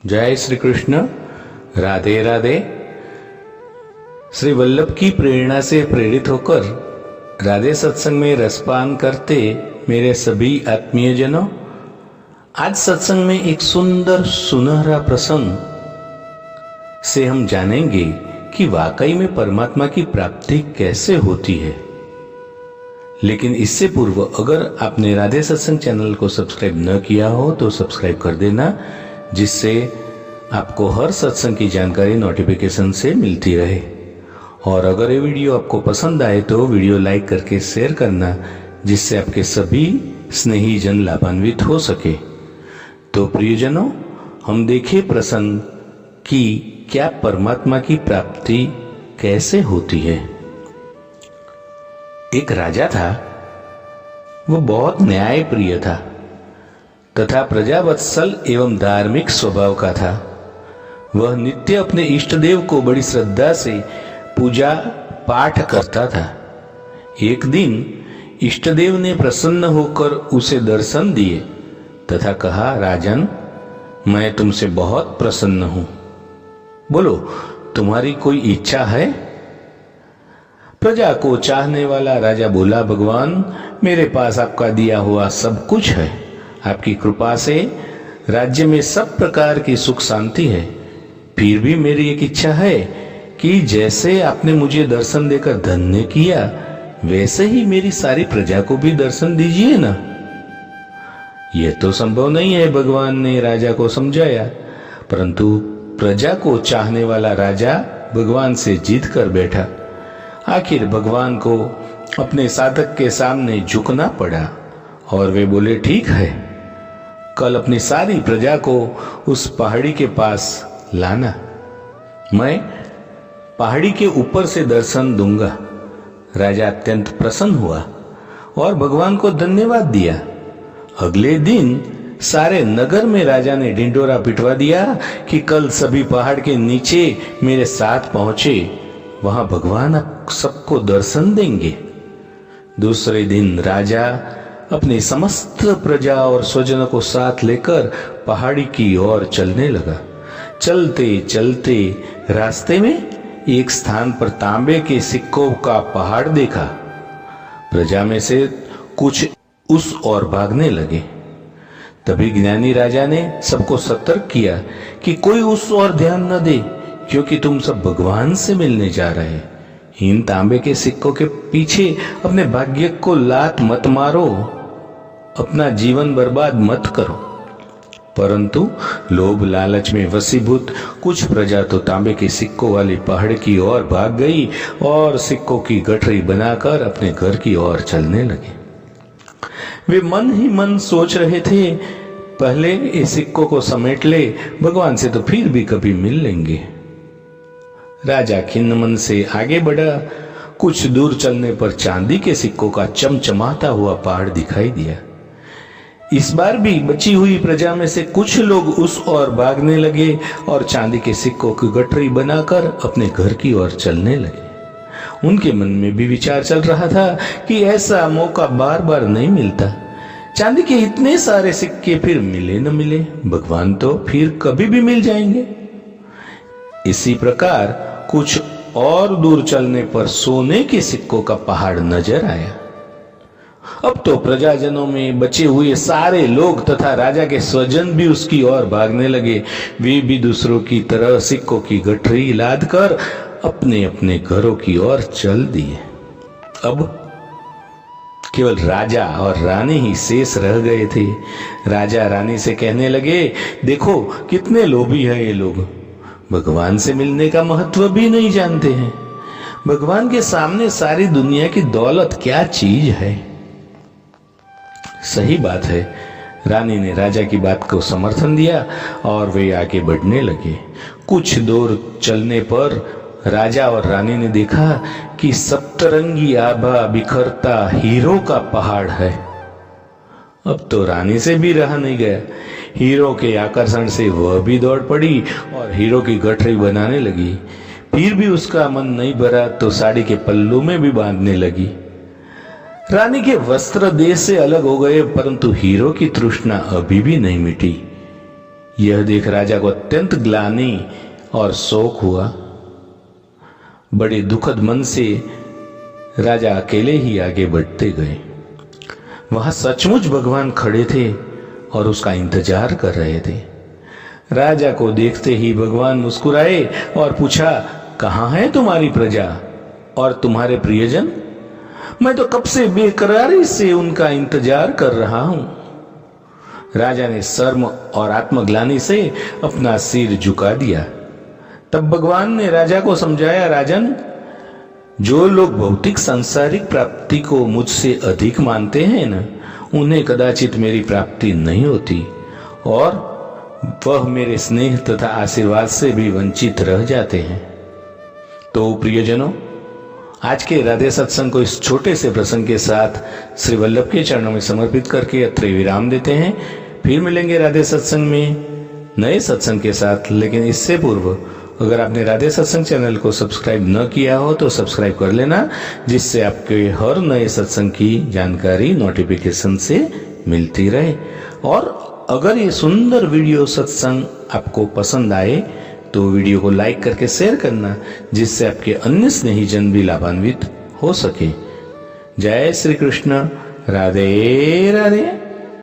जय श्री कृष्ण। राधे राधे। श्री वल्लभ की प्रेरणा से प्रेरित होकर राधे सत्संग में रसपान करते मेरे सभी आत्मीय जनों, आज सत्संग में एक सुंदर सुनहरा प्रसंग से हम जानेंगे कि वाकई में परमात्मा की प्राप्ति कैसे होती है। लेकिन इससे पूर्व अगर आपने राधे सत्संग चैनल को सब्सक्राइब न किया हो तो सब्सक्राइब कर देना, जिससे आपको हर सत्संग की जानकारी नोटिफिकेशन से मिलती रहे। और अगर ये वीडियो आपको पसंद आए तो वीडियो लाइक करके शेयर करना, जिससे आपके सभी स्नेही जन लाभान्वित हो सके। तो प्रियजनों, हम देखें प्रसंग कि क्या परमात्मा की प्राप्ति कैसे होती है। एक राजा था, वो बहुत न्यायप्रिय था तथा प्रजावत्सल एवं धार्मिक स्वभाव का था। वह नित्य अपने इष्ट देव को बड़ी श्रद्धा से पूजा पाठ करता था। एक दिन इष्ट देव ने प्रसन्न होकर उसे दर्शन दिए तथा कहा, राजन, मैं तुमसे बहुत प्रसन्न हूं, बोलो तुम्हारी कोई इच्छा है। प्रजा को चाहने वाला राजा बोला, भगवान, मेरे पास आपका दिया हुआ सब कुछ है। आपकी कृपा से राज्य में सब प्रकार की सुख शांति है। फिर भी मेरी एक इच्छा है कि जैसे आपने मुझे दर्शन देकर धन्य किया, वैसे ही मेरी सारी प्रजा को भी दर्शन दीजिए ना। यह तो संभव नहीं है, भगवान ने राजा को समझाया। परंतु प्रजा को चाहने वाला राजा भगवान से जिद कर बैठा। आखिर भगवान को अपने साधक के सामने झुकना पड़ा और वे बोले, ठीक है, कल अपनी सारी प्रजा को उस पहाड़ी के पास लाना, मैं पहाड़ी के ऊपर से दर्शन दूंगा। राजा अत्यंत प्रसन्न हुआ और भगवान को धन्यवाद दिया। अगले दिन सारे नगर में राजा ने ढिंढोरा पिटवा दिया कि कल सभी पहाड़ के नीचे मेरे साथ पहुंचे, वहां भगवान सबको दर्शन देंगे। दूसरे दिन राजा अपनी समस्त प्रजा और स्वजनों को साथ लेकर पहाड़ी की ओर चलने लगा। चलते चलते रास्ते में एक स्थान पर तांबे के सिक्कों का पहाड़ देखा। प्रजा में से कुछ उस ओर भागने लगे। तभी ज्ञानी राजा ने सबको सतर्क किया कि कोई उस ओर ध्यान न दे, क्योंकि तुम सब भगवान से मिलने जा रहे हैं। इन तांबे के सिक्कों के पीछे अपने भाग्य को लात मत मारो, अपना जीवन बर्बाद मत करो। परंतु लोभ लालच में वशीभूत कुछ प्रजा तो तांबे के सिक्कों वाली पहाड़ की ओर भाग गई और सिक्कों की गठरी बनाकर अपने घर की ओर चलने लगे। वे मन ही मन सोच रहे थे, पहले इस सिक्कों को समेट ले, भगवान से तो फिर भी कभी मिल लेंगे। राजा खिन्न मन से आगे बढ़ा। कुछ दूर चलने पर चांदी के सिक्कों का चमचमाता हुआ पहाड़ दिखाई दिया। इस बार भी बची हुई प्रजा में से कुछ लोग उस ओर भागने लगे और चांदी के सिक्कों की गठरी बनाकर अपने घर की ओर चलने लगे। उनके मन में भी विचार चल रहा था कि ऐसा मौका बार बार नहीं मिलता। चांदी के इतने सारे सिक्के फिर मिले न मिले, भगवान तो फिर कभी भी मिल जाएंगे। इसी प्रकार कुछ और दूर चलने पर सोने के सिक्कों का पहाड़ नजर आया। अब तो प्रजाजनों में बचे हुए सारे लोग तथा राजा के स्वजन भी उसकी ओर भागने लगे। वे भी दूसरों की तरह सिक्कों की गठरी लाद कर अपने अपने घरों की ओर चल दिए। अब केवल राजा और रानी ही शेष रह गए थे। राजा रानी से कहने लगे, देखो कितने लोभी है ये लोग, भगवान से मिलने का महत्व भी नहीं जानते हैं। भगवान के सामने सारी दुनिया की दौलत क्या चीज है। सही बात है, रानी ने राजा की बात को समर्थन दिया और वे आगे बढ़ने लगे। कुछ दूर चलने पर राजा और रानी ने देखा कि सप्तरंगी आभा बिखरता हीरो का पहाड़ है। अब तो रानी से भी रहा नहीं गया। हीरो के आकर्षण से वह भी दौड़ पड़ी और हीरो की गठरी बनाने लगी। फिर भी उसका मन नहीं भरा तो साड़ी के पल्लू में भी बांधने लगी। रानी के वस्त्र देश से अलग हो गए, परंतु हीरो की तृष्णा अभी भी नहीं मिटी। यह देख राजा को अत्यंत ग्लानि और शोक हुआ। बड़े दुखद मन से राजा अकेले ही आगे बढ़ते गए। वहां सचमुच भगवान खड़े थे और उसका इंतजार कर रहे थे। राजा को देखते ही भगवान मुस्कुराए और पूछा, कहाँ है तुम्हारी प्रजा और तुम्हारे प्रियजन? मैं तो कब से बेकरारी से उनका इंतजार कर रहा हूं। राजा ने शर्म और आत्मग्लानि से अपना सिर झुका दिया। तब भगवान ने राजा को समझाया, राजन, जो लोग भौतिक सांसारिक प्राप्ति को मुझसे अधिक मानते हैं ना, उन्हें कदाचित मेरी प्राप्ति नहीं होती और वह मेरे स्नेह तथा आशीर्वाद से भी वंचित रह जाते हैं। तो प्रियजनों, आज के राधे सत्संग को इस छोटे से प्रसंग के साथ श्री वल्लभ के चरणों में समर्पित करके अत्र विराम देते हैं। फिर मिलेंगे राधे सत्संग में नए सत्संग के साथ। लेकिन इससे पूर्व अगर आपने राधे सत्संग चैनल को सब्सक्राइब न किया हो तो सब्सक्राइब कर लेना, जिससे आपके हर नए सत्संग की जानकारी नोटिफिकेशन से मिलती रहे। और अगर ये सुंदर वीडियो सत्संग आपको पसंद आए तो वीडियो को लाइक करके शेयर करना, जिससे आपके अन्य स्नेहीजन भी लाभान्वित हो सके। जय श्री कृष्ण। राधे राधे।